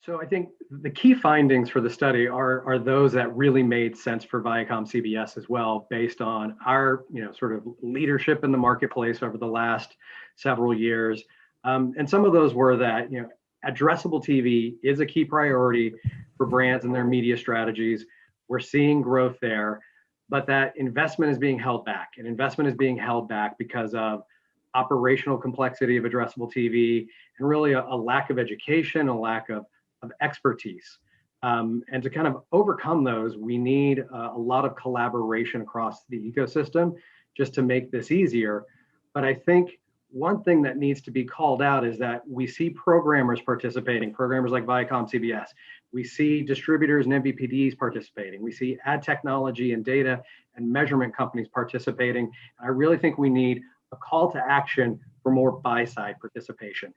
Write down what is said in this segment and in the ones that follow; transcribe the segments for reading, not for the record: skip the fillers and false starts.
So I think the key findings for the study are those that really made sense for ViacomCBS as well, based on our sort of leadership in the marketplace over the last several years. And some of those were that addressable TV is a key priority for brands and their media strategies. We're seeing growth there, but that investment is being held back. And investment is being held back because of operational complexity of addressable TV and really a lack of education, a lack of expertise. And to kind of overcome those, we need a lot of collaboration across the ecosystem just to make this easier. But I think one thing that needs to be called out is that we see programmers participating, programmers like ViacomCBS. We see distributors and MVPDs participating. We see ad technology and data and measurement companies participating. I really think we need a call to action for more buy-side participation.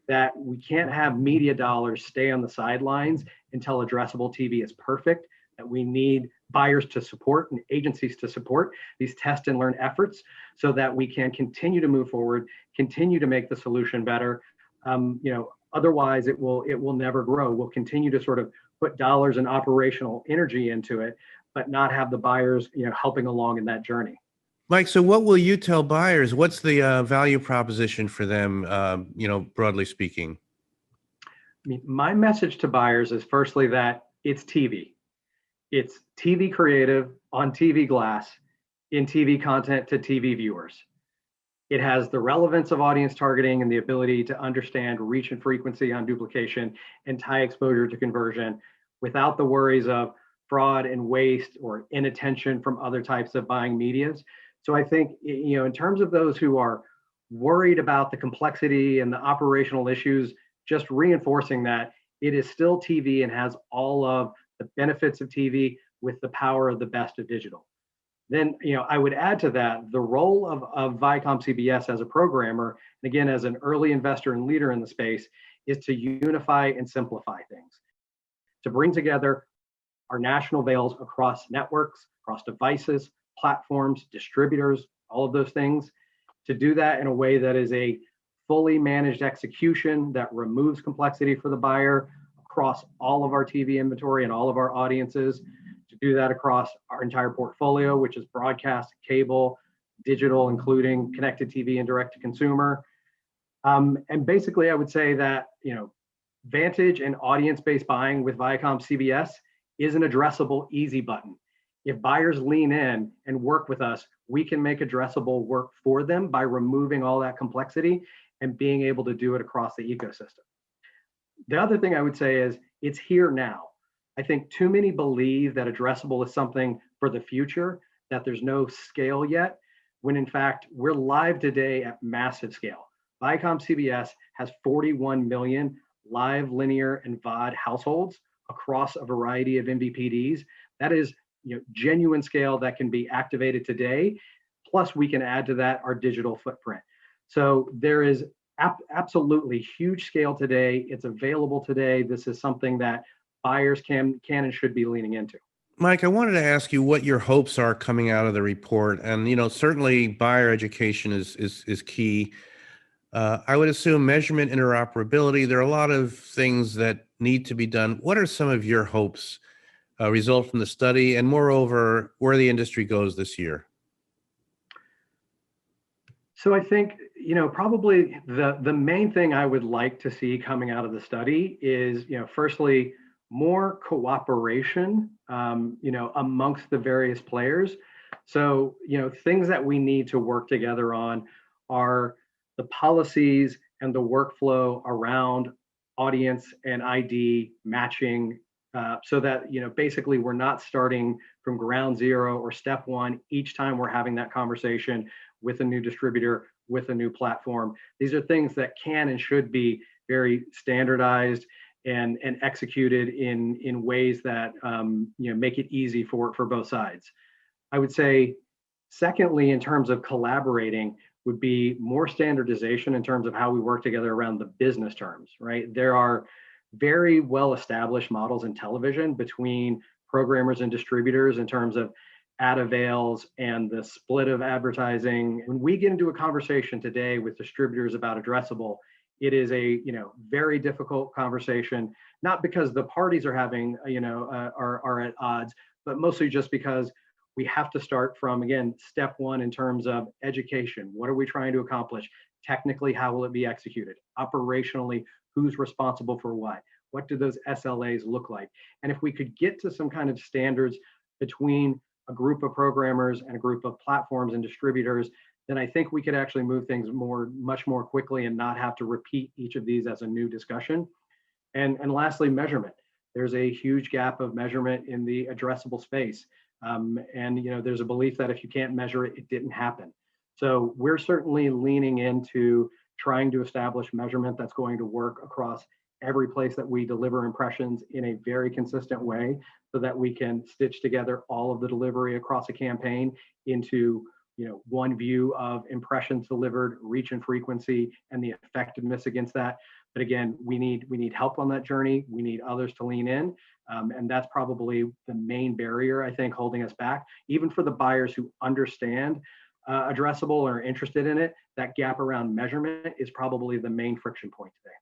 That we can't have media dollars stay on the sidelines until addressable TV is perfect, that we need buyers to support and agencies to support these test and learn efforts so that we can continue to move forward, continue to make the solution better. Otherwise it will never grow. We'll continue to sort of put dollars and operational energy into it, but not have the buyers helping along in that journey. Mike, so what will you tell buyers? What's the value proposition for them, broadly speaking? I mean, my message to buyers is firstly that it's TV. It's TV creative on TV glass in TV content to TV viewers. It has the relevance of audience targeting and the ability to understand reach and frequency on duplication and tie exposure to conversion without the worries of fraud and waste or inattention from other types of buying medias. So I think, in terms of those who are worried about the complexity and the operational issues, just reinforcing that it is still TV and has all of the benefits of TV with the power of the best of digital. Then, I would add to that the role of ViacomCBS as a programmer, and again, as an early investor and leader in the space, is to unify and simplify things, to bring together our national veils across networks, across devices, platforms, distributors, all of those things, to do that in a way that is a fully managed execution that removes complexity for the buyer across all of our TV inventory and all of our audiences, to do that across our entire portfolio, which is broadcast, cable, digital, including connected TV and direct to consumer. And basically, I would say that, Vantage and audience-based buying with ViacomCBS is an addressable easy button. If buyers lean in and work with us, we can make addressable work for them by removing all that complexity and being able to do it across the ecosystem. The other thing I would say is it's here now. I think too many believe that addressable is something for the future, that there's no scale yet, when in fact, we're live today at massive scale. ViacomCBS has 41 million live linear and VOD households across a variety of MVPDs. That is genuine scale that can be activated today. Plus, we can add to that our digital footprint. So there is absolutely huge scale today. It's available today. This is something that buyers can and should be leaning into. Mike, I wanted to ask you what your hopes are coming out of the report. And, certainly buyer education is key. I would assume measurement interoperability. There are a lot of things that need to be done. What are some of your hopes result from the study, and moreover, where the industry goes this year? So I think, probably the main thing I would like to see coming out of the study is, firstly, more cooperation, amongst the various players. So, things that we need to work together on are the policies and the workflow around audience and ID matching, so that basically we're not starting from ground zero or step one each time we're having that conversation with a new distributor, with a new platform. These are things that can and should be very standardized and executed in ways that make it easy for both sides. I would say, secondly, in terms of collaborating, would be more standardization in terms of how we work together around the business terms, right? There are very well-established models in television between programmers and distributors in terms of ad avails and the split of advertising. When we get into a conversation today with distributors about addressable, It is a very difficult conversation, not because the parties are having are at odds, but mostly just because we have to start from, again, step one in terms of education. What are we trying to accomplish? Technically, how will it be executed? Operationally, who's responsible for what? What do those SLAs look like? And if we could get to some kind of standards between a group of programmers and a group of platforms and distributors, then I think we could actually move things much more quickly and not have to repeat each of these as a new discussion. And lastly, measurement. There's a huge gap of measurement in the addressable space. And there's a belief that if you can't measure it, it didn't happen. So we're certainly leaning into trying to establish measurement that's going to work across every place that we deliver impressions in a very consistent way, so that we can stitch together all of the delivery across a campaign into one view of impressions delivered, reach and frequency, and the effectiveness against that. But again, we need help on that journey. We need others to lean in. And that's probably the main barrier, I think, holding us back. Even for the buyers who understand addressable or are interested in it, that gap around measurement is probably the main friction point today.